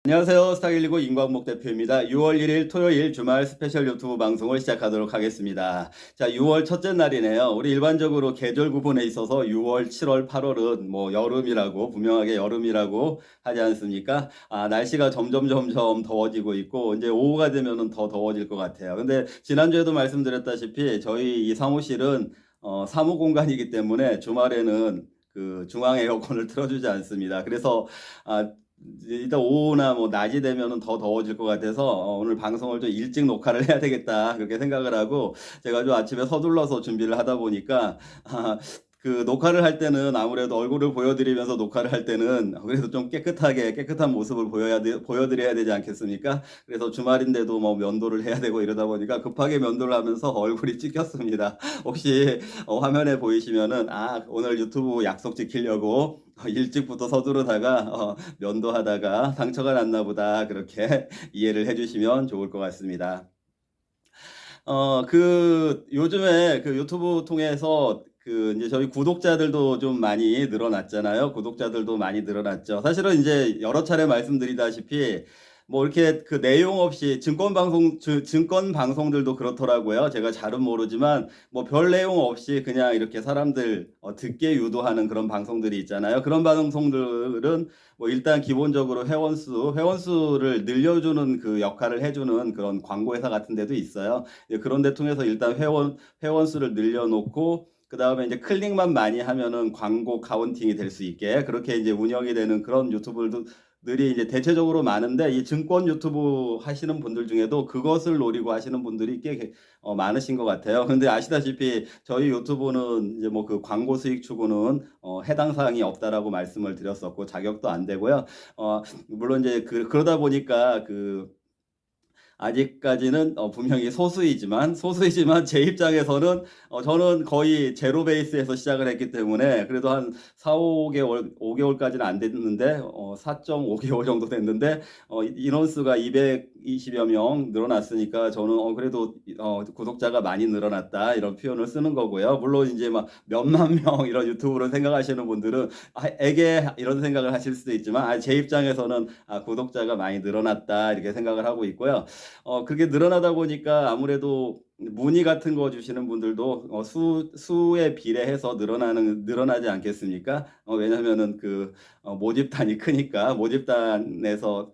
안녕하세요. 스타119 임광목 대표입니다. 6월 1일 토요일 주말 스페셜 유튜브 방송을 시작하도록 하겠습니다. 자, 6월 첫째 날이네요. 우리 일반적으로 계절 구분에 있어서 6월, 7월, 8월은 뭐 여름이라고, 분명하게 여름이라고 하지 않습니까? 날씨가 점점 더워지고 있고, 이제 오후가 되면은 더 더워질 것 같아요. 근데 지난주에도 말씀드렸다시피 저희 이 사무실은 사무 공간이기 때문에 주말에는 그 중앙 에어컨을 틀어주지 않습니다. 그래서 아, 일단 오후나 뭐 낮이 되면은 더 더워질 것 같아서 오늘 방송을 좀 일찍 녹화를 해야 되겠다 그렇게 생각을 하고 제가 좀 아침에 서둘러서 준비를 하다 보니까 그 녹화를 할 때는 아무래도 얼굴을 보여드리면서 녹화를 할 때는 그래도 좀 깨끗한 모습을 보여드려야 되지 않겠습니까? 그래서 주말인데도 뭐 면도를 해야 되고 이러다 보니까 급하게 면도를 하면서 얼굴이 찢겼습니다. 혹시 화면에 보이시면은 오늘 유튜브 약속 지키려고 일찍부터 서두르다가 면도하다가 상처가 났나 보다 그렇게 이해를 해주시면 좋을 것 같습니다. 요즘에 그 유튜브 통해서 그 이제 저희 구독자들도 좀 많이 늘어났잖아요. 구독자들도 많이 늘어났죠. 사실은 이제 여러 차례 말씀드리다시피 뭐 이렇게 그 내용 없이 증권 방송들도 그렇더라고요. 제가 잘은 모르지만 뭐 별 내용 없이 그냥 이렇게 사람들 듣게 유도하는 그런 방송들이 있잖아요. 그런 방송들은 뭐 일단 기본적으로 회원수를 늘려주는 그 역할을 해주는 그런 광고회사 같은 데도 있어요. 그런 데 통해서 일단 회원수를 늘려놓고 그 다음에 이제 클릭만 많이 하면은 광고 카운팅이 될 수 있게 그렇게 이제 운영이 되는 그런 유튜브들이 이제 대체적으로 많은데 이 증권 유튜브 하시는 분들 중에도 그것을 노리고 하시는 분들이 꽤 많으신 것 같아요. 근데 아시다시피 저희 유튜브는 이제 뭐 그 광고 수익 추구는 해당 사항이 없다라고 말씀을 드렸었고 자격도 안 되고요. 물론 이제 그러다 보니까 아직까지는 분명히 소수이지만 제 입장에서는 저는 거의 제로 베이스에서 시작을 했기 때문에 그래도 한 4, 5개월까지는 안 됐는데 4.5개월 정도 됐는데 인원수가 220여 명 늘어났으니까 저는 그래도 구독자가 많이 늘어났다 이런 표현을 쓰는 거고요. 물론 이제 막 몇만 명 이런 유튜브를 생각하시는 분들은 에게 이런 생각을 하실 수도 있지만 제 입장에서는 구독자가 많이 늘어났다 이렇게 생각을 하고 있고요. 그게 늘어나다 보니까 아무래도 문의 같은 거 주시는 분들도 수에 비례해서 늘어나지 않겠습니까? 왜냐면은 모집단이 크니까 모집단에서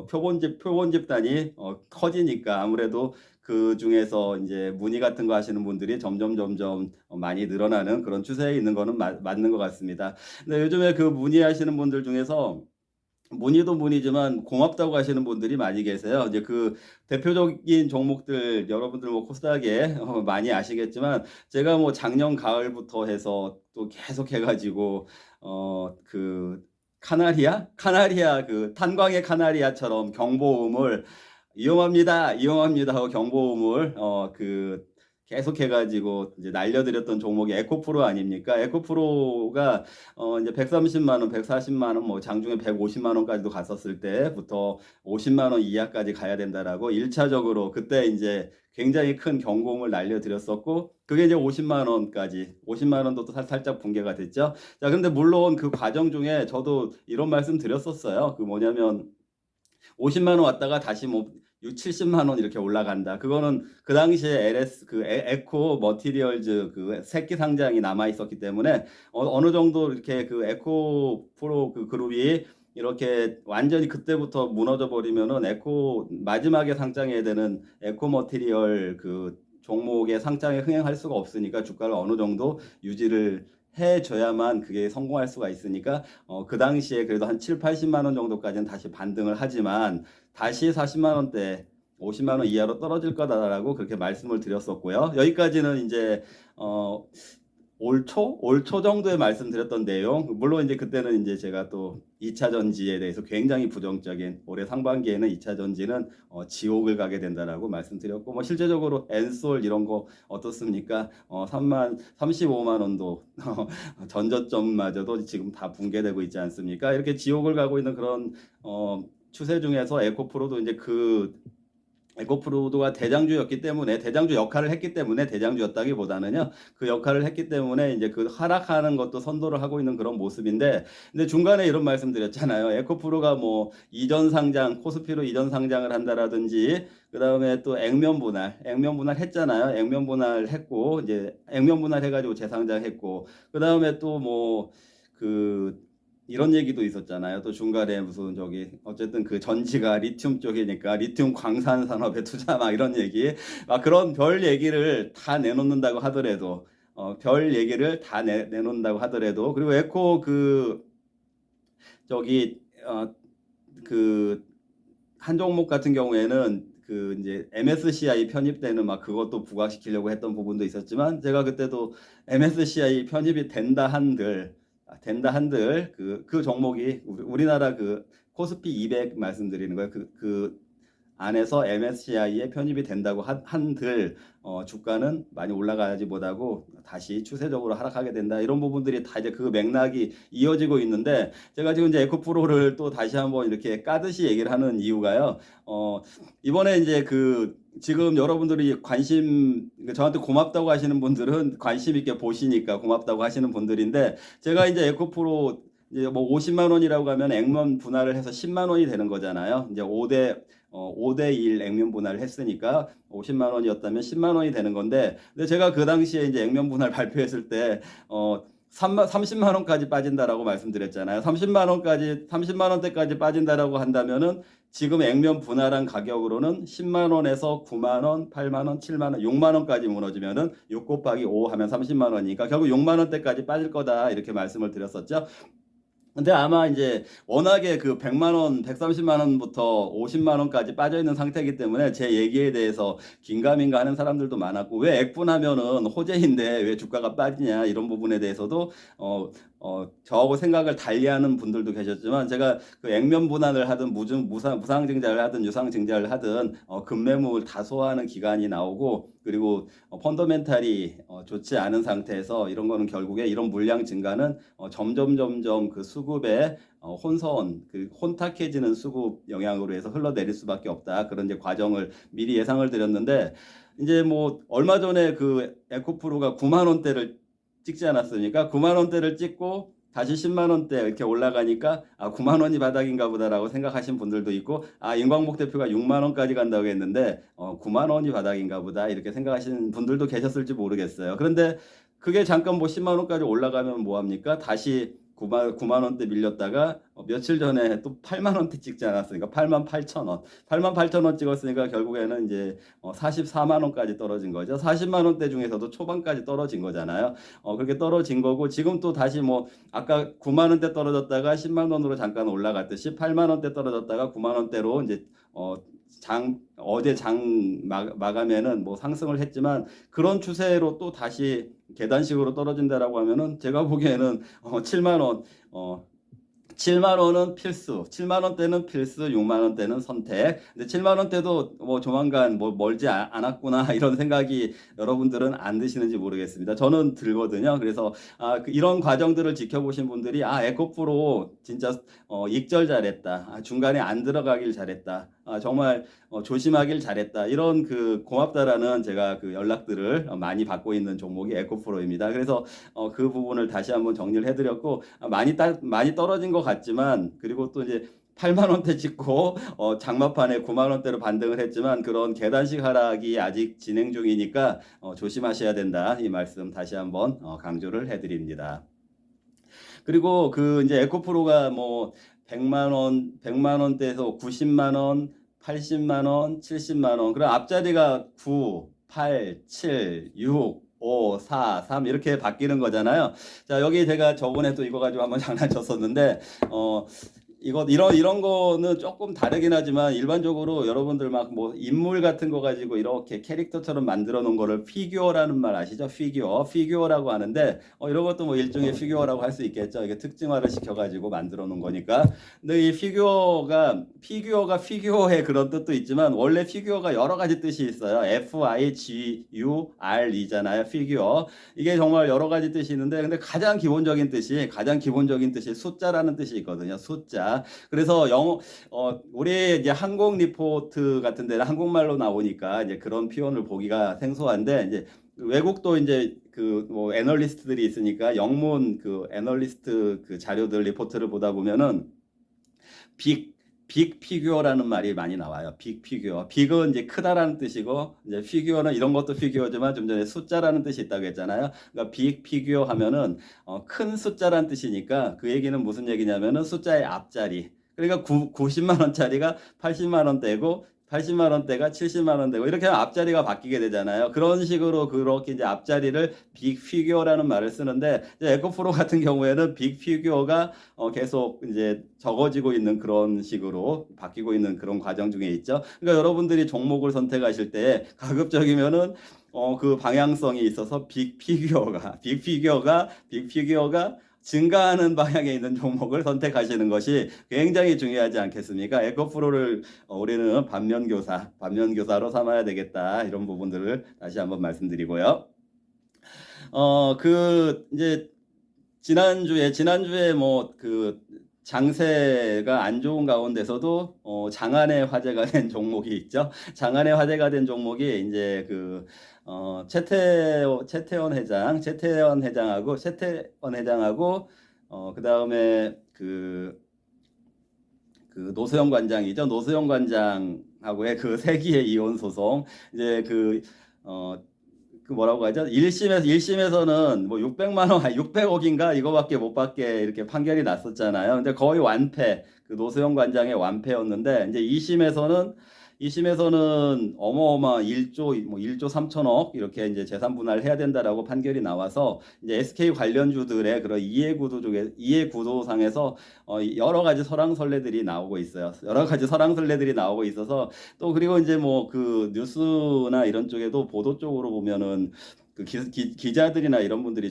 표본 집단이 커지니까 아무래도 그 중에서 이제 문의 같은 거 하시는 분들이 점점 많이 늘어나는 그런 추세에 있는 거는 맞는 것 같습니다. 근데 요즘에 그 문의하시는 분들 중에서 문의도 문의지만 고맙다고 하시는 분들이 많이 계세요. 이제 그 대표적인 종목들 여러분들 뭐 코스닥에 많이 아시겠지만 제가 뭐 작년 가을부터 해서 또 계속 해가지고 카나리아 그 탄광의 카나리아처럼 경보음을 이용합니다 하고 경보음을 계속 해가지고 이제 날려드렸던 종목이 에코프로 아닙니까? 에코프로가 이제 130만 원, 140만 원, 뭐 장중에 150만 원까지도 갔었을 때부터 50만 원 이하까지 가야 된다라고 1차적으로 그때 이제 굉장히 큰 경고음을 날려드렸었고 그게 이제 50만 원도 또 살짝 붕괴가 됐죠. 자, 근데 물론 그 과정 중에 저도 이런 말씀 드렸었어요. 그 뭐냐면 50만 원 왔다가 다시 뭐 6, 70만 원 이렇게 올라간다. 그거는 그 당시에 에코 머티리얼즈 그 새끼 상장이 남아 있었기 때문에 어느 정도 이렇게 그 에코 프로 그 그룹이 이렇게 완전히 그때부터 무너져 버리면은 마지막에 상장해야 되는 에코 머티리얼 그 종목의 상장에 흥행할 수가 없으니까 주가를 어느 정도 유지를 해줘야만 그게 성공할 수가 있으니까 그 당시에 그래도 한 7, 80만 원 정도까지는 다시 반등을 하지만 다시 40만 원대 50만 원 이하로 떨어질 거다라고 그렇게 말씀을 드렸었고요. 여기까지는 이제 올 초 정도에 말씀드렸던 내용. 물론 이제 그때는 이제 제가 또 2차 전지에 대해서 굉장히 부정적인 올해 상반기에는 2차 전지는 지옥을 가게 된다라고 말씀드렸고 뭐 실제적으로 엔솔 이런 거 어떻습니까? 35만 원도 전저점마저도 지금 다 붕괴되고 있지 않습니까? 이렇게 지옥을 가고 있는 그런 추세 중에서 에코프로도 이제 에코프로가 대장주였기 때문에 대장주 역할을 했기 때문에 대장주였다기보다는요. 그 역할을 했기 때문에 이제 그 하락하는 것도 선도를 하고 있는 그런 모습인데 근데 중간에 이런 말씀드렸잖아요. 에코프로가 뭐 이전 상장 코스피로 이전 상장을 한다라든지 그다음에 또 액면 분할 했잖아요. 액면 분할 했고 이제 액면 분할 해가지고 재상장했고 그다음에 또 뭐 이런 얘기도 있었잖아요. 또 중간에 무슨 저기 어쨌든 그 전지가 리튬 쪽이니까 리튬 광산 산업에 투자 막 이런 얘기 막 그런 별 얘기를 다 내놓는다고 하더라도 별 얘기를 다 내놓는다고 하더라도 그리고 에코 저기 한 종목 같은 경우에는 이제 MSCI 편입되는 막 그것도 부각시키려고 했던 부분도 있었지만 제가 그때도 MSCI 편입이 된다 한들 그 종목이 우리나라 그 코스피 200 말씀드리는 거예요. 그 안에서 MSCI에 편입이 된다고 한들 주가는 많이 올라가지 못하고 다시 추세적으로 하락하게 된다. 이런 부분들이 다 이제 그 맥락이 이어지고 있는데 제가 지금 이제 에코프로를 또 다시 한번 이렇게 까듯이 얘기를 하는 이유가요. 이번에 이제 지금 여러분들이 저한테 고맙다고 하시는 분들은 관심 있게 보시니까 고맙다고 하시는 분들인데 제가 이제 에코프로 이제 뭐 50만 원이라고 하면 액면 분할을 해서 10만 원이 되는 거잖아요. 이제 5대 1 액면 분할을 했으니까 50만 원이었다면 10만 원이 되는 건데 근데 제가 그 당시에 이제 액면 분할 발표했을 때 30만 원까지 빠진다라고 말씀드렸잖아요. 30만 원대까지 빠진다라고 한다면은 지금 액면 분할한 가격으로는 10만 원에서 9만 원, 8만 원, 7만 원, 6만 원까지 무너지면은 6 곱하기 5 하면 30만 원이니까 결국 6만 원대까지 빠질 거다 이렇게 말씀을 드렸었죠. 근데 아마 이제 워낙에 100만 원, 130만 원부터 50만 원까지 빠져 있는 상태이기 때문에 제 얘기에 대해서 긴가민가 하는 사람들도 많았고 왜 액분하면은 호재인데 왜 주가가 빠지냐 이런 부분에 대해서도 저하고 생각을 달리하는 분들도 계셨지만 제가 액면 분할을 하든 무상증자를 하든 유상증자를 하든 급매물 다 소화하는 기간이 나오고 그리고 펀더멘탈이 좋지 않은 상태에서 이런 거는 결국에 이런 물량 증가는 점점 그 수급에 혼탁해지는 수급 영향으로 해서 흘러내릴 수밖에 없다. 그런 이제 과정을 미리 예상을 드렸는데 이제 뭐 얼마 전에 에코프로가 9만 원대를 찍지 않았습니까? 9만 원대를 찍고 다시 10만 원대 이렇게 올라가니까 9만 원이 바닥인가 보다라고 생각하신 분들도 있고 임광복 대표가 6만 원까지 간다고 했는데 9만 원이 바닥인가 보다 이렇게 생각하시는 분들도 계셨을지 모르겠어요. 그런데 그게 잠깐 뭐 10만 원까지 올라가면 뭐 합니까? 다시 9만 원대 밀렸다가 며칠 전에 또 8만 원대 찍지 않았으니까 8만 8천 원. 8만 8천 원 찍었으니까 결국에는 이제 44만 원까지 떨어진 거죠. 40만 원대 중에서도 초반까지 떨어진 거잖아요. 그렇게 떨어진 거고 지금 또 다시 뭐 아까 9만 원대 떨어졌다가 10만 원으로 잠깐 올라갔듯이 8만 원대 떨어졌다가 9만 원대로 이제 어제 장 마감에는 뭐 상승을 했지만 그런 추세로 또 다시 계단식으로 떨어진다라고 하면은 제가 보기에는 7만 원 7만 원은 필수, 7만 원대는 필수, 6만 원대는 선택. 근데 7만 원대도 뭐 조만간 뭐 멀지 않았구나 이런 생각이 여러분들은 안 드시는지 모르겠습니다. 저는 들거든요. 그래서 이런 과정들을 지켜보신 분들이 에코프로 진짜 익절 잘했다. 중간에 안 들어가길 잘했다. 정말 조심하길 잘했다. 이런 고맙다라는 제가 연락들을 많이 받고 있는 종목이 에코프로입니다. 그래서 그 부분을 다시 한번 정리를 해드렸고 많이 떨어진 것 같지만 그리고 또 이제 8만 원대 찍고 장마판에 9만 원대로 반등을 했지만 그런 계단식 하락이 아직 진행 중이니까 조심하셔야 된다. 이 말씀 다시 한번 강조를 해드립니다. 그리고 이제 에코프로가 뭐 100만 원대에서 90만 원, 80만 원, 70만 원. 그럼 앞자리가 9, 8, 7, 6, 5, 4, 3 이렇게 바뀌는 거잖아요. 자, 여기 제가 저번에 또 이거 가지고 한번 장난쳤었는데 이런 거는 조금 다르긴 하지만 일반적으로 여러분들 막 뭐 인물 같은 거 가지고 이렇게 캐릭터처럼 만들어 놓은 거를 피규어라는 말 아시죠? 피규어라고 하는데 이런 것도 뭐 일종의 피규어라고 할 수 있겠죠. 이게 특징화를 시켜 가지고 만들어 놓은 거니까. 근데 이 피규어가 피규어의 그런 뜻도 있지만 원래 피규어가 여러 가지 뜻이 있어요. FIGUR이잖아요. 피규어. 이게 정말 여러 가지 뜻이 있는데 근데 가장 기본적인 뜻이 숫자라는 뜻이 있거든요. 숫자. 있습니다. 그래서 우리 이제 항공 리포트 같은 데는 한국말로 나오니까 이제 그런 표현을 보기가 생소한데, 이제 외국도 이제 그 뭐 애널리스트들이 있으니까 영문 그 애널리스트 그 자료들 리포트를 보다 보면은 빅, 빅 피규어라는 말이 많이 나와요. 빅 피규어. 빅은 이제 크다라는 뜻이고, 이제 피규어는 이런 것도 피규어지만 좀 전에 숫자라는 뜻이 있다고 했잖아요. 그러니까 빅 피규어 하면은 큰 숫자라는 뜻이니까 그 얘기는 무슨 얘기냐면은 숫자의 앞자리. 그러니까 90만 원짜리가 80만 원대고 80만 원대가 70만 원대고 이렇게 하면 앞자리가 바뀌게 되잖아요. 그런 식으로 그렇게 이제 앞자리를 빅 피규어라는 말을 쓰는데, 이제 에코프로 같은 경우에는 빅 피규어가 계속 이제 적어지고 있는 그런 식으로 바뀌고 있는 그런 과정 중에 있죠. 그러니까 여러분들이 종목을 선택하실 때 가급적이면은 그 방향성이 있어서 빅 피규어가 증가하는 방향에 있는 종목을 선택하시는 것이 굉장히 중요하지 않겠습니까? 에코프로를 우리는 반면교사로 삼아야 되겠다. 이런 부분들을 다시 한번 말씀드리고요. 이제 지난주에 뭐 그 장세가 안 좋은 가운데서도 장안의 화제가 된 종목이 있죠. 장안의 화제가 된 종목이 이제 최태원 회장하고 그다음에 그 노소영 관장이죠. 노소영 관장하고의 그 세기의 이혼 소송, 이제 그 뭐라고 하죠? 1심에서는 뭐 600만 원, 600억인가 이거밖에 못 받게 이렇게 판결이 났었잖아요. 근데 거의 완패, 그 노소영 관장의 완패였는데, 이제 2심에서는 어마어마 1조 3천억 이렇게 이제 재산 분할을 해야 된다라고 판결이 나와서, 이제 SK 관련주들의 그런 이해구도상에서 여러 가지 설왕설래들이 나오고 있어요. 여러 가지 설왕설래들이 나오고 있어서, 또 그리고 이제 뭐 그 뉴스나 이런 쪽에도 보도 쪽으로 보면은 그 기자들이나 이런 분들이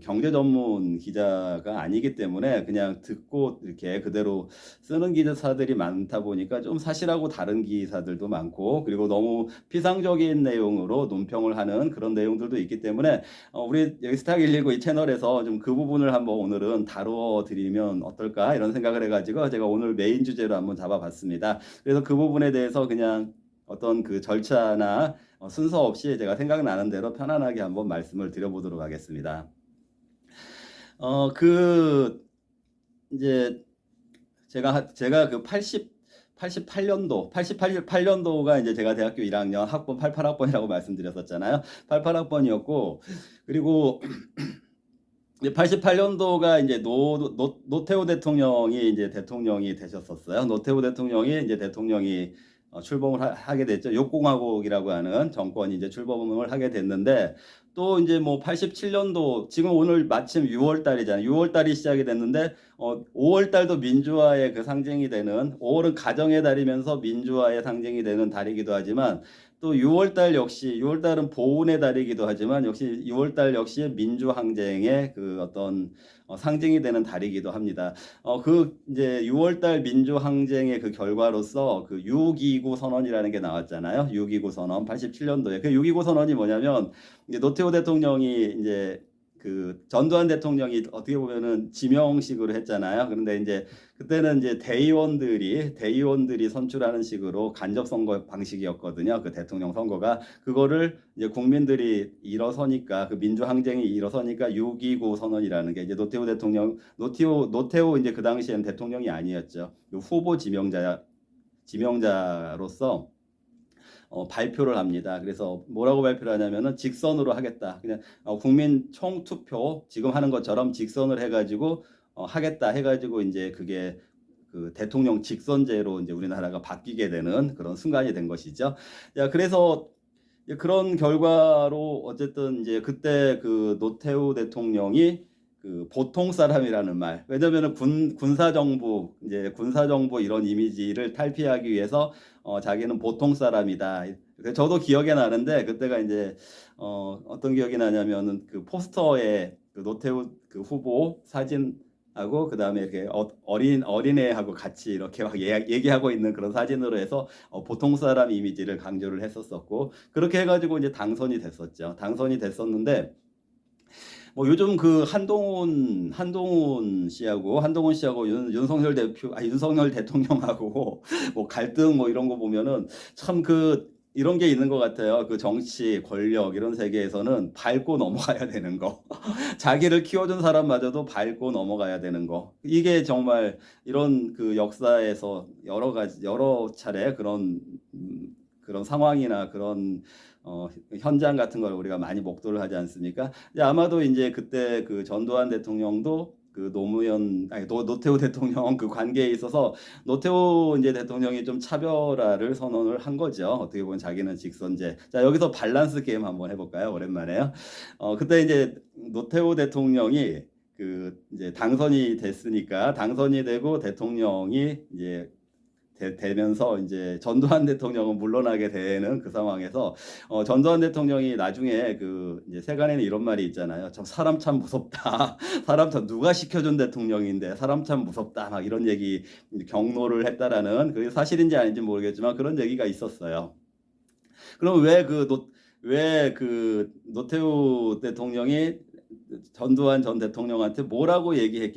경제 전문 기자가 아니기 때문에 그냥 듣고 이렇게 그대로 쓰는 기사들이 많다 보니까 좀 사실하고 다른 기사들도 많고, 그리고 너무 피상적인 내용으로 논평을 하는 그런 내용들도 있기 때문에 우리 여기 스탁119 이 채널에서 좀 그 부분을 한번 오늘은 다루어 드리면 어떨까 이런 생각을 해가지고 제가 오늘 메인 주제로 한번 잡아봤습니다. 그래서 그 부분에 대해서 그냥 어떤 그 절차나 순서 없이 제가 생각나는 대로 편안하게 한번 말씀을 드려보도록 하겠습니다. 이제 제가 그 88년도가 이제 제가 대학교 1학년 학번 88학번이라고 말씀드렸었잖아요. 88학번이었고, 그리고 88년도가 이제 노태우 대통령이 이제 대통령이 되셨었어요. 노태우 대통령이 이제 출범을 하게 됐죠. 욕공화국이라고 하는 정권이 이제 출범을 하게 됐는데, 또 이제 뭐 87년도, 지금 오늘 마침 6월 달이잖아요. 6월 달이 시작이 됐는데 5월 달도 민주화의 그 상징이 되는, 5월은 가정의 달이면서 민주화의 상징이 되는 달이기도 하지만, 또 6월 달은 보훈의 달이기도 하지만, 역시 6월 달 역시 민주항쟁의 그 어떤 상징이 되는 달이기도 합니다. 이제 6월달 민주항쟁의 그 결과로서 그 6.29 선언이라는 게 나왔잖아요. 6.29 선언, 87년도에. 그 6.29 선언이 뭐냐면, 이제 노태우 대통령이 이제 그 전두환 대통령이 어떻게 보면은 지명식으로 했잖아요. 그런데 이제 그때는 이제 대의원들이 선출하는 식으로 간접 선거 방식이었거든요. 그 대통령 선거가. 그거를 이제 국민들이 일어서니까, 그 민주항쟁이 일어서니까 6.29 선언이라는 게, 이제 노태우 이제 그 당시엔 대통령이 아니었죠. 후보 지명자로서 발표를 합니다. 그래서 뭐라고 발표를 하냐면은 직선으로 하겠다. 그냥 국민 총투표 지금 하는 것처럼 직선을 해가지고 하겠다 해가지고, 이제 그게 그 대통령 직선제로 이제 우리나라가 바뀌게 되는 그런 순간이 된 것이죠. 자, 그래서 그런 결과로 어쨌든 이제 그때 그 노태우 대통령이 그 보통 사람이라는 말, 왜냐면은 군사정부 이런 이미지를 탈피하기 위해서 자기는 보통 사람이다. 저도 기억에 나는데, 그때가 이제 어떤 기억이 나냐면은 그 포스터에 그 노태우 그 후보 사진하고 그다음에 이렇게 어린애하고 같이 이렇게 막 얘기하고 있는 그런 사진으로 해서 보통 사람 이미지를 강조를 했었었고, 그렇게 해가지고 이제 당선이 됐었죠. 당선이 됐었는데, 뭐 요즘 그 한동훈 씨하고 윤석열 대통령하고 뭐 갈등 뭐 이런 거 보면은 참 이런 게 있는 것 같아요. 그 정치, 권력 이런 세계에서는 밟고 넘어가야 되는 거. 자기를 키워준 사람마저도 밟고 넘어가야 되는 거. 이게 정말 이런 그 역사에서 여러 차례 그런 상황이나 그런 현장 같은 걸 우리가 많이 목도를 하지 않습니까? 이제 아마도 이제 그때 그 전두환 대통령도 노태우 대통령 그 관계에 있어서 노태우 이제 대통령이 좀 차별화를 선언을 한 거죠. 어떻게 보면 자기는 직선제. 자, 여기서 밸런스 게임 한번 해볼까요? 오랜만에요. 그때 이제 노태우 대통령이 이제 당선이 됐으니까 당선이 되고 대통령이 이제 되면서 이제 전두환 대통령은 물러나게 되는 그 상황에서 전두환 대통령이 나중에 이제 세간에는 이런 말이 있잖아요. 참 사람 참 무섭다. 사람 참 누가 시켜준 대통령인데 사람 참 무섭다. 막 이런 얘기 경로를 했다라는 그게 사실인지 아닌지 모르겠지만 그런 얘기가 있었어요. 그럼 왜 노태우 대통령이 전두환 전 대통령한테 뭐라고 얘기를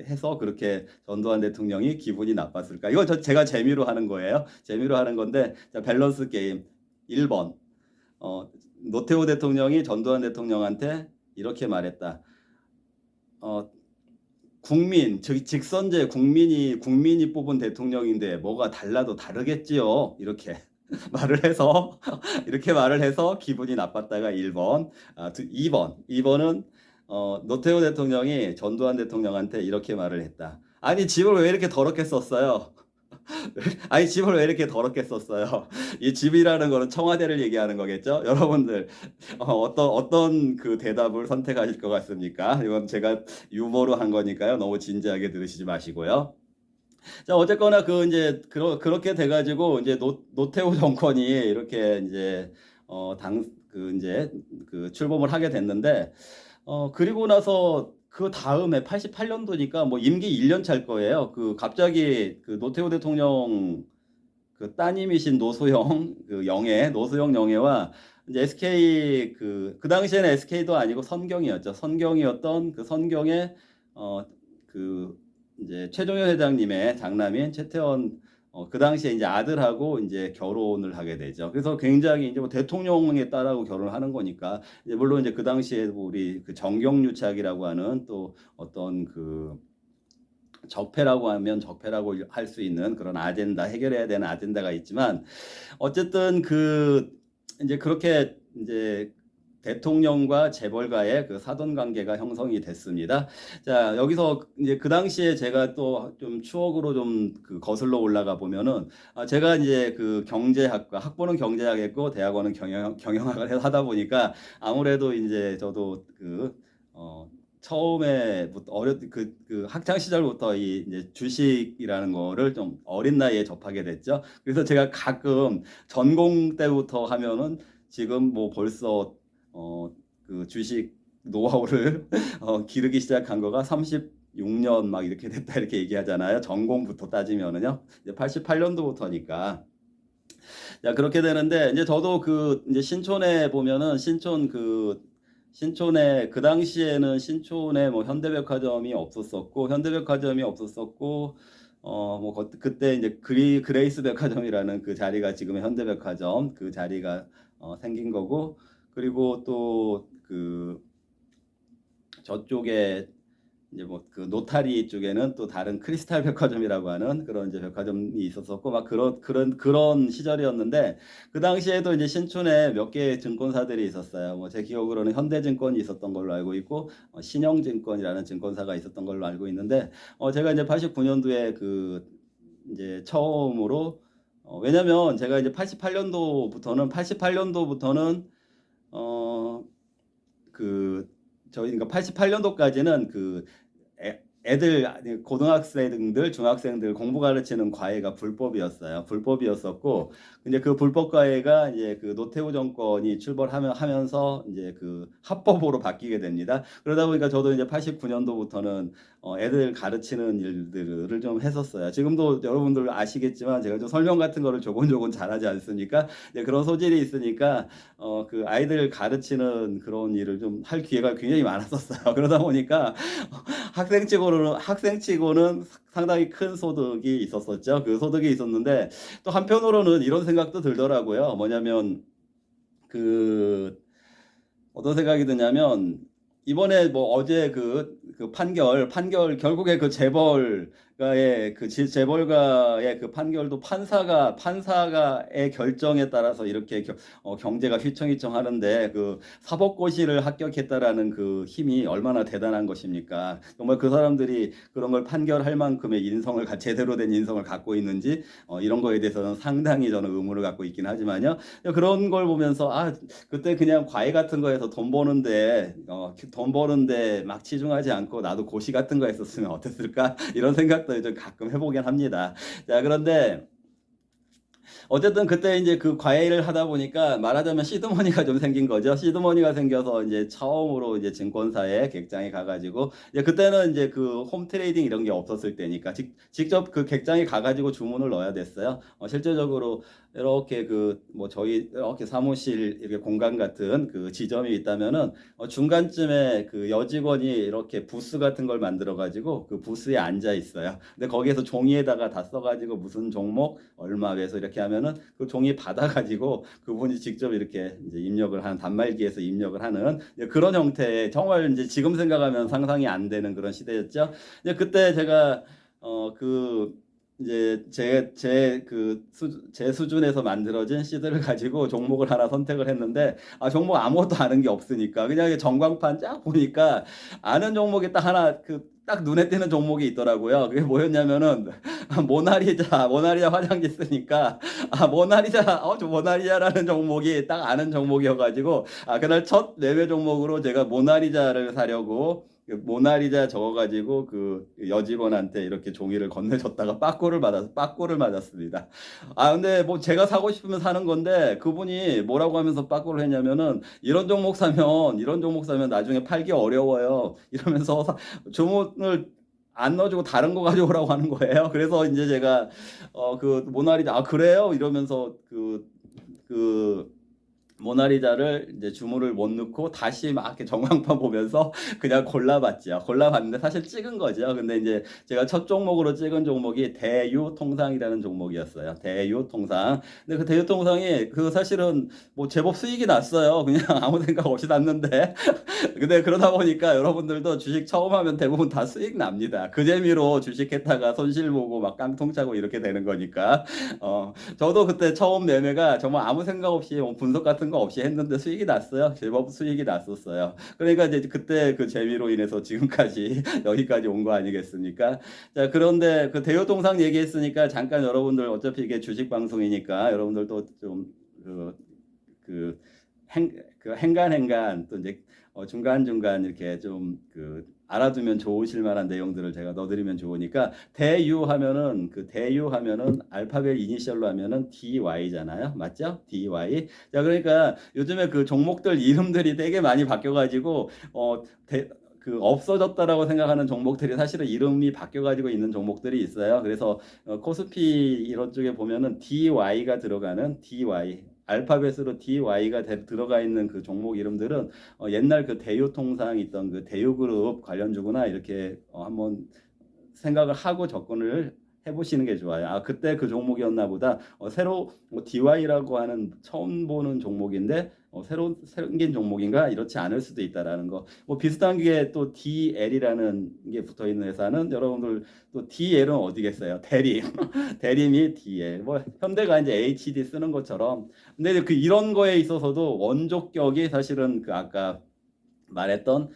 해서 그렇게 전두환 대통령이 기분이 나빴을까? 이거 제가 재미로 하는 거예요. 재미로 하는 건데, 자, 밸런스 게임 1번. 노태우 대통령이 전두환 대통령한테 이렇게 말했다. 직선제 국민이 뽑은 대통령인데 뭐가 달라도 다르겠지요. 이렇게. 이렇게 말을 해서 기분이 나빴다가 1번. 2번은 노태우 대통령이 전두환 대통령한테 이렇게 말을 했다. 아니, 집을 왜 이렇게 더럽게 썼어요? 아니, 집을 왜 이렇게 더럽게 썼어요? 이 집이라는 거는 청와대를 얘기하는 거겠죠? 여러분들, 어떤 그 대답을 선택하실 것 같습니까? 이건 제가 유머로 한 거니까요. 너무 진지하게 들으시지 마시고요. 자, 어쨌거나 그렇게 돼가지고 이제 노태우 정권이 이렇게 이제 이제 출범을 하게 됐는데 그리고 나서 그 다음에 88년도니까 뭐 임기 1년 찰 거예요. 갑자기 노태우 대통령 따님이신 노소영 영예와 이제 SK 그 당시에는 SK도 아니고 선경이었죠. 선경이었던 선경의 어 이제 최종현 회장님의 장남인 최태원 그 당시에 이제 아들하고 이제 결혼을 하게 되죠. 그래서 굉장히 이제 뭐 대통령의 딸하고 결혼을 하는 거니까 이제 물론 이제 그 당시에 우리 정경유착이라고 하는 또 어떤 적폐라고 하면 적폐라고 할 수 있는 그런 해결해야 되는 아젠다가 있지만 어쨌든 이제 그렇게 이제 대통령과 재벌가의 사돈 관계가 형성이 됐습니다. 자, 여기서 이제 그 당시에 제가 또 좀 추억으로 좀 거슬러 올라가 보면은 제가 이제 학부는 경제학했고 대학원은 경영학을 하다 보니까 아무래도 이제 저도 처음에부터 학창 시절부터 이제 주식이라는 거를 좀 어린 나이에 접하게 됐죠. 그래서 제가 가끔 전공 때부터 하면은 지금 뭐 벌써 주식 노하우를 기르기 시작한 거가 36년 막 이렇게 됐다 이렇게 얘기하잖아요. 전공부터 따지면은요. 이제 88년도부터니까. 자, 그렇게 되는데 이제 저도 이제 신촌에 보면은 신촌에 그 당시에는 신촌에 뭐 현대백화점이 없었었고 뭐 그때 이제 그레이스 백화점이라는 그 자리가 지금의 현대백화점 그 자리가 생긴 거고 그리고 또 저쪽에 이제 뭐 노타리 쪽에는 또 다른 크리스탈 백화점이라고 하는 그런 이제 백화점이 있었었고 막 그런 시절이었는데 그 당시에도 이제 신촌에 몇 개의 증권사들이 있었어요. 뭐 제 기억으로는 현대증권이 있었던 걸로 알고 있고 신영증권이라는 증권사가 있었던 걸로 알고 있는데 제가 이제 89년도에 이제 처음으로 왜냐면 제가 이제 88년도부터는 저희 그러니까 88년도까지는 애들 고등학생들, 중학생들 공부 가르치는 과외가 불법이었어요. 불법이었었고, 근데 그 불법 과외가 이제 그 노태우 정권이 출범하면서 이제 그 합법으로 바뀌게 됩니다. 그러다 보니까 저도 이제 89년도부터는 애들 가르치는 일들을 좀 했었어요. 지금도 여러분들 아시겠지만 제가 좀 설명 같은 거를 조곤조곤 잘하지 않습니까? 이제 그런 소질이 있으니까 그 아이들 가르치는 그런 일을 좀 할 기회가 굉장히 많았었어요. 그러다 보니까 학생치고는 상당히 큰 소득이 있었었죠. 그 소득이 있었는데 또 한편으로는 이런 생각도 들더라고요. 뭐냐면 그 어떤 생각이 드냐면 이번에 뭐 어제 그 판결 결국에 그 재벌가의 그 판결도 판사가의 결정에 따라서 이렇게 경제가 휘청휘청하는데 그 사법고시를 합격했다라는 그 힘이 얼마나 대단한 것입니까? 정말 그 사람들이 그런 걸 판결할 만큼의 제대로 된 인성을 갖고 있는지 이런 거에 대해서는 상당히 저는 의문을 갖고 있긴 하지만요. 그런 걸 보면서 그때 그냥 과외 같은 거에서 돈 버는데 막 치중하지 않고 나도 고시 같은 거 했었으면 어땠을까? 이런 생각도 좀 가끔 해보긴 합니다. 자, 그런데 어쨌든 그때 이제 그 과외를 하다 보니까 말하자면 시드머니가 좀 생긴 거죠. 시드머니가 생겨서 이제 처음으로 이제 증권사에 객장에 가가지고 이제 그때는 이제 그 홈 트레이딩 이런 게 없었을 때니까 직접 그 객장에 가가지고 주문을 넣어야 됐어요. 실제적으로 이렇게 그 뭐 저희 이렇게 사무실 이렇게 공간 같은 그 지점이 있다면은 중간쯤에 그 여직원이 이렇게 부스 같은 걸 만들어 가지고 그 부스에 앉아 있어요. 근데 거기에서 종이에다가 다 써가지고 무슨 종목 얼마 매수 이렇게 하면은 그 종이 받아가지고 그분이 직접 이렇게 이제 단말기에서 입력을 하는 그런 형태의 정말 이제 지금 생각하면 상상이 안 되는 그런 시대였죠. 이제 그때 제가 이제 제 수준에서 만들어진 시드를 가지고 종목을 하나 선택을 했는데 종목 아무것도 아는 게 없으니까 그냥 전광판 쫙 보니까 아는 종목이 딱 하나 딱 눈에 띄는 종목이 있더라고요. 그게 뭐였냐면은 모나리자 화장지 쓰니까 저 모나리자라는 종목이 딱 아는 종목이어가지고 그날 첫 매매 종목으로 제가 모나리자를 사려고 모나리자 적어가지고 그 여직원한테 이렇게 종이를 건네줬다가 빠꾸를 맞았습니다. 근데 뭐 제가 사고 싶으면 사는 건데 그분이 뭐라고 하면서 빠꾸를 했냐면은 이런 종목 사면 나중에 팔기 어려워요. 이러면서 주문을 안 넣어주고 다른 거 가져오라고 하는 거예요. 그래서 이제 제가 그 모나리자 그래요? 이러면서 그 모나리자를 이제 주문을 못 넣고 다시 막 이렇게 전광판 보면서 그냥 골라봤죠. 골라봤는데 사실 찍은 거죠. 근데 이제 제가 첫 종목으로 찍은 종목이 대유통상이라는 종목이었어요. 대유통상. 근데 그 대유통상이 사실은 뭐 제법 수익이 났어요. 그냥 아무 생각 없이 샀는데. 근데 그러다 보니까 여러분들도 주식 처음 하면 대부분 다 수익 납니다. 그 재미로 주식했다가 손실 보고 막 깡통 차고 이렇게 되는 거니까. 저도 그때 처음 매매가 정말 아무 생각 없이 뭐 분석 같은 거 없이 했는데 수익이 났어요. 제법 수익이 났었어요. 그러니까 이제 그때 그 재미로 인해서 지금까지 여기까지 온 거 아니겠습니까? 자, 그런데 그 대유통상 얘기했으니까 잠깐 여러분들 어차피 이게 주식 방송이니까 여러분들도 좀 행간 또 이제 중간중간 이렇게 좀 알아두면 좋으실 만한 내용들을 제가 넣어드리면 좋으니까 대유하면은 알파벳 이니셜로 하면은 DY잖아요. 맞죠? DY. 자, 그러니까 요즘에 그 종목들 이름들이 되게 많이 바뀌어가지고 없어졌다라고 생각하는 종목들이 사실은 이름이 바뀌어가지고 있는 종목들이 있어요. 그래서 코스피 이런 쪽에 보면은 DY가 들어가는 알파벳으로 DY가 들어가 있는 그 종목 이름들은 옛날 그 대유통상 있던 그 대유그룹 관련주구나 이렇게 한번 생각을 하고 접근을 해보시는 게 좋아요. 그때 그 종목이었나 보다. 새로 DY라고 하는 처음 보는 종목인데 새로 생긴 종목인가 이렇지 않을 수도 있다라는 거. 뭐 비슷한 게 또 DL이라는 게 붙어 있는 회사는 여러분들 또 DL은 어디겠어요? 대림이 DL. 뭐 현대가 이제 HD 쓰는 것처럼. 근데 이런 거에 있어서도 원조격이 사실은 아까 말했던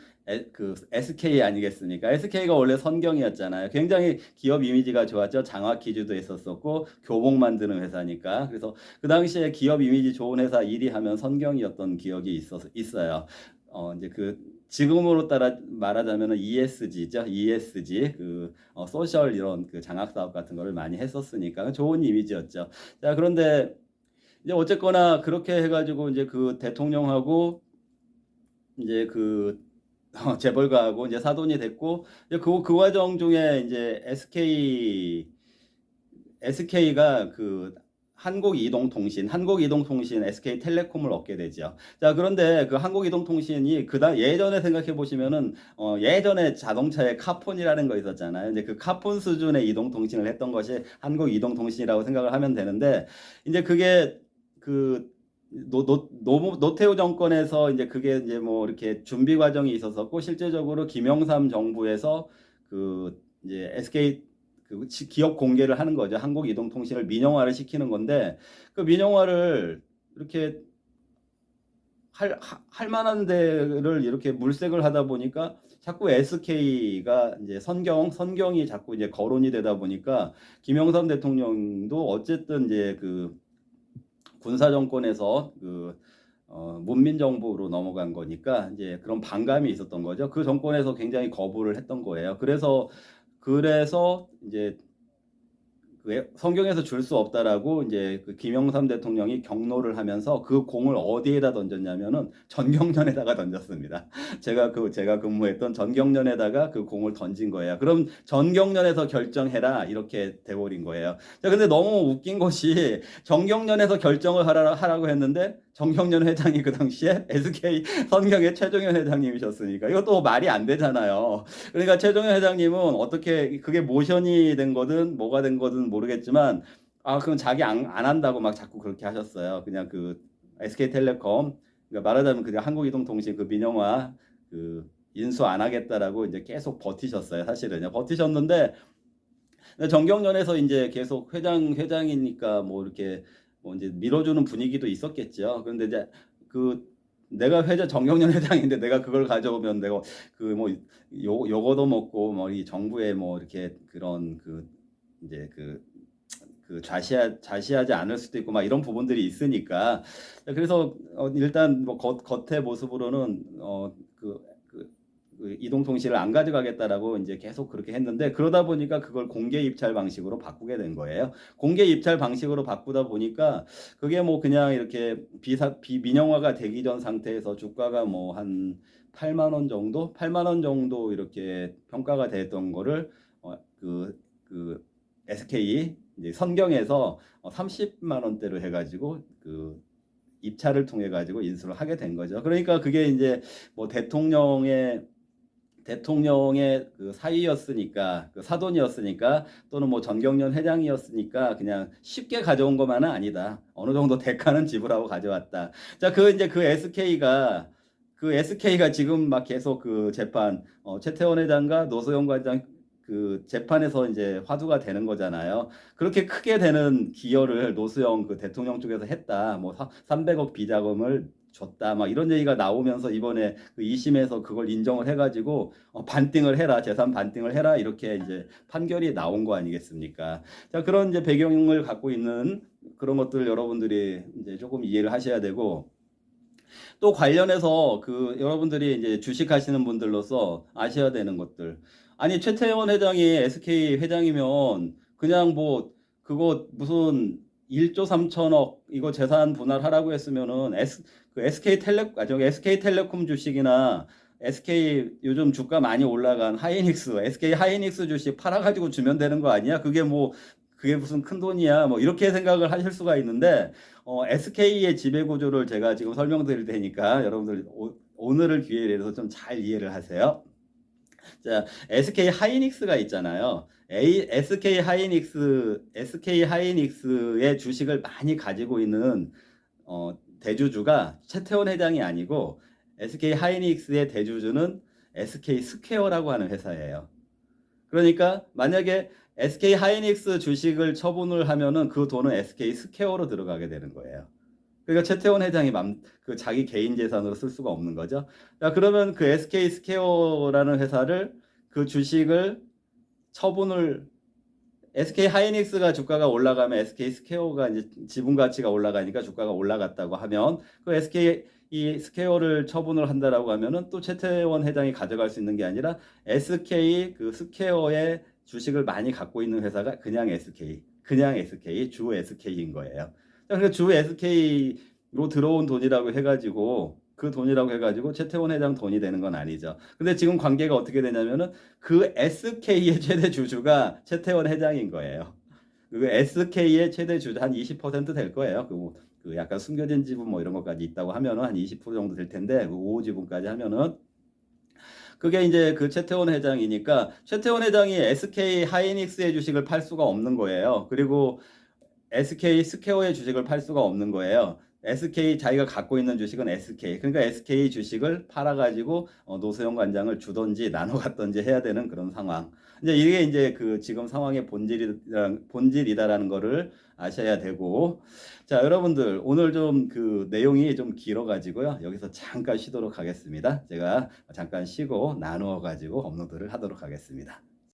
SK 아니겠습니까? SK가 원래 선경이었잖아요. 굉장히 기업 이미지가 좋았죠. 장학기주도 했었었고 교복 만드는 회사니까. 그래서 그 당시에 기업 이미지 좋은 회사 1위 하면 선경이었던 기억이 있어요. 이제 지금으로 따라 말하자면은 ESG죠. ESG 소셜 이런 그 장학 사업 같은 거를 많이 했었으니까 좋은 이미지였죠. 자, 그런데 이제 어쨌거나 그렇게 해가지고 이제 그 대통령하고 이제 재벌가하고 이제 사돈이 됐고, 이제 그 과정 중에 이제 SK가 한국이동통신 SK텔레콤을 얻게 되죠. 자, 그런데 그 한국이동통신이 예전에 생각해 보시면은 예전에 자동차에 카폰이라는 거 있었잖아요. 이제 그 카폰 수준의 이동통신을 했던 것이 한국이동통신이라고 생각을 하면 되는데, 이제 그게 노태우 정권에서 이제 그게 이제 뭐 이렇게 준비 과정이 있었었고, 실제적으로 김영삼 정부에서 이제 SK 기업 공개를 하는 거죠. 한국이동통신을 민영화를 시키는 건데, 그 민영화를 이렇게 할 만한 데를 이렇게 물색을 하다 보니까 자꾸 SK가 이제 선경이 자꾸 이제 거론이 되다 보니까 김영삼 대통령도 어쨌든 이제 군사 정권에서 문민정부로 넘어간 거니까 이제 그런 반감이 있었던 거죠. 그 정권에서 굉장히 거부를 했던 거예요. 그래서 이제 성경에서 줄 수 없다라고 이제 김영삼 대통령이 경로를 하면서 그 공을 어디에다 던졌냐면은 전경련에다가 던졌습니다. 제가 근무했던 전경련에다가 그 공을 던진 거예요. 그럼 전경련에서 결정해라 이렇게 돼버린 거예요. 자, 근데 너무 웃긴 것이 전경련에서 결정을 하라고 했는데 정경련 회장이 그 당시에 SK 선경의 최종현 회장님이셨으니까 이것도 말이 안 되잖아요. 그러니까 최종현 회장님은 어떻게 그게 모션이 된 거든 뭐가 된 거든 모르겠지만 그럼 자기 안 한다고 막 자꾸 그렇게 하셨어요. 그냥 SK텔레콤 그러니까 말하자면 그냥 한국이동통신 민영화 인수 안 하겠다라고 이제 계속 버티셨어요. 사실은요. 버티셨는데 정경련에서 이제 계속 회장이니까 뭐 이렇게 뭐 이제 밀어주는 분위기도 있었겠죠. 그런데 이제 내가 정경련 회장인데 내가 그걸 가져오면 내가 뭐 요거도 먹고 뭐 이 정부에 뭐 이렇게 그런 이제 좌시하지 않을 수도 있고 막 이런 부분들이 있으니까 그래서 일단 뭐 겉의 모습으로는 이동통신을 안 가져가겠다라고 이제 계속 그렇게 했는데 그러다 보니까 그걸 공개 입찰 방식으로 바꾸게 된 거예요. 공개 입찰 방식으로 바꾸다 보니까 그게 뭐 그냥 이렇게 비민영화가 되기 전 상태에서 주가가 뭐 한 8만 원 정도 이렇게 평가가 됐던 거를 SK 이제 선경에서 30만 원대로 해가지고 입찰을 통해 가지고 인수를 하게 된 거죠. 그러니까 그게 이제 뭐 대통령의 사위였으니까 사돈이었으니까 또는 뭐 전경련 회장이었으니까 그냥 쉽게 가져온 것만은 아니다. 어느 정도 대가는 지불하고 가져왔다. 자, 이제 SK가 지금 막 계속 재판 최태원 회장과 노소영 과장 재판에서 이제 화두가 되는 거잖아요. 그렇게 크게 되는 기여를 노수영 대통령 쪽에서 했다. 뭐 300억 비자금을 줬다. 막 이런 얘기가 나오면서 이번에 2심에서 그걸 인정을 해가지고 반띵을 해라. 재산 반띵을 해라. 이렇게 이제 판결이 나온 거 아니겠습니까? 자, 그런 이제 배경을 갖고 있는 그런 것들 여러분들이 이제 조금 이해를 하셔야 되고 또 관련해서 여러분들이 이제 주식하시는 분들로서 아셔야 되는 것들. 아니 최태원 회장이 SK 회장이면 그냥 뭐 그거 무슨 1조 3천억 이거 재산 분할하라고 했으면은 SK텔레콤 주식이나 SK 요즘 주가 많이 올라간 SK 하이닉스 주식 팔아가지고 주면 되는 거 아니야? 그게 무슨 큰 돈이야? 뭐 이렇게 생각을 하실 수가 있는데 SK의 지배 구조를 제가 지금 설명드릴 테니까 여러분들 오늘을 기회로 좀 잘 이해를 하세요. 자, SK 하이닉스가 있잖아요. SK 하이닉스의 주식을 많이 가지고 있는 대주주가 최태원 회장이 아니고 SK 하이닉스의 대주주는 SK 스퀘어라고 하는 회사예요. 그러니까 만약에 SK 하이닉스 주식을 처분을 하면은 그 돈은 SK 스퀘어로 들어가게 되는 거예요. 그러니까 최태원 회장이 자기 개인 재산으로 쓸 수가 없는 거죠. 자, 그러면 SK 스퀘어라는 회사를 주식을 SK 하이닉스가 주가가 올라가면 SK 스퀘어가 이제 지분 가치가 올라가니까 주가가 올라갔다고 하면 SK 이 스퀘어를 처분을 한다라고 하면은 또 최태원 회장이 가져갈 수 있는 게 아니라 SK 그 스퀘어의 주식을 많이 갖고 있는 회사가 그냥 SK, 주 SK인 거예요. 그러니까 주 SK로 들어온 돈이라고 해가지고 그 돈이라고 해가지고 최태원 회장 돈이 되는 건 아니죠. 근데 지금 관계가 어떻게 되냐면은 그 SK의 최대 주주가 최태원 회장인 거예요. 그 SK의 최대 주주 한 20%될 거예요. 그 약간 숨겨진 지분 뭐 이런 것까지 있다고 하면은 한 20% 정도 될 텐데 그 우호 지분까지 하면은 그게 이제 그 최태원 회장이니까 최태원 회장이 SK 하이닉스의 주식을 팔 수가 없는 거예요. 그리고 SK 스퀘어의 주식을 팔 수가 없는 거예요. SK 자기가 갖고 있는 주식은 SK. 그러니까 SK 주식을 팔아가지고 노소영 관장을 주던지 나눠 갖던지 해야 되는 그런 상황. 이제 이게 이제 그 지금 상황의 본질이다라는 거를 아셔야 되고. 자, 여러분들 오늘 좀 그 내용이 좀 길어가지고요. 여기서 잠깐 쉬도록 하겠습니다. 제가 잠깐 쉬고 나누어 가지고 업로드를 하도록 하겠습니다.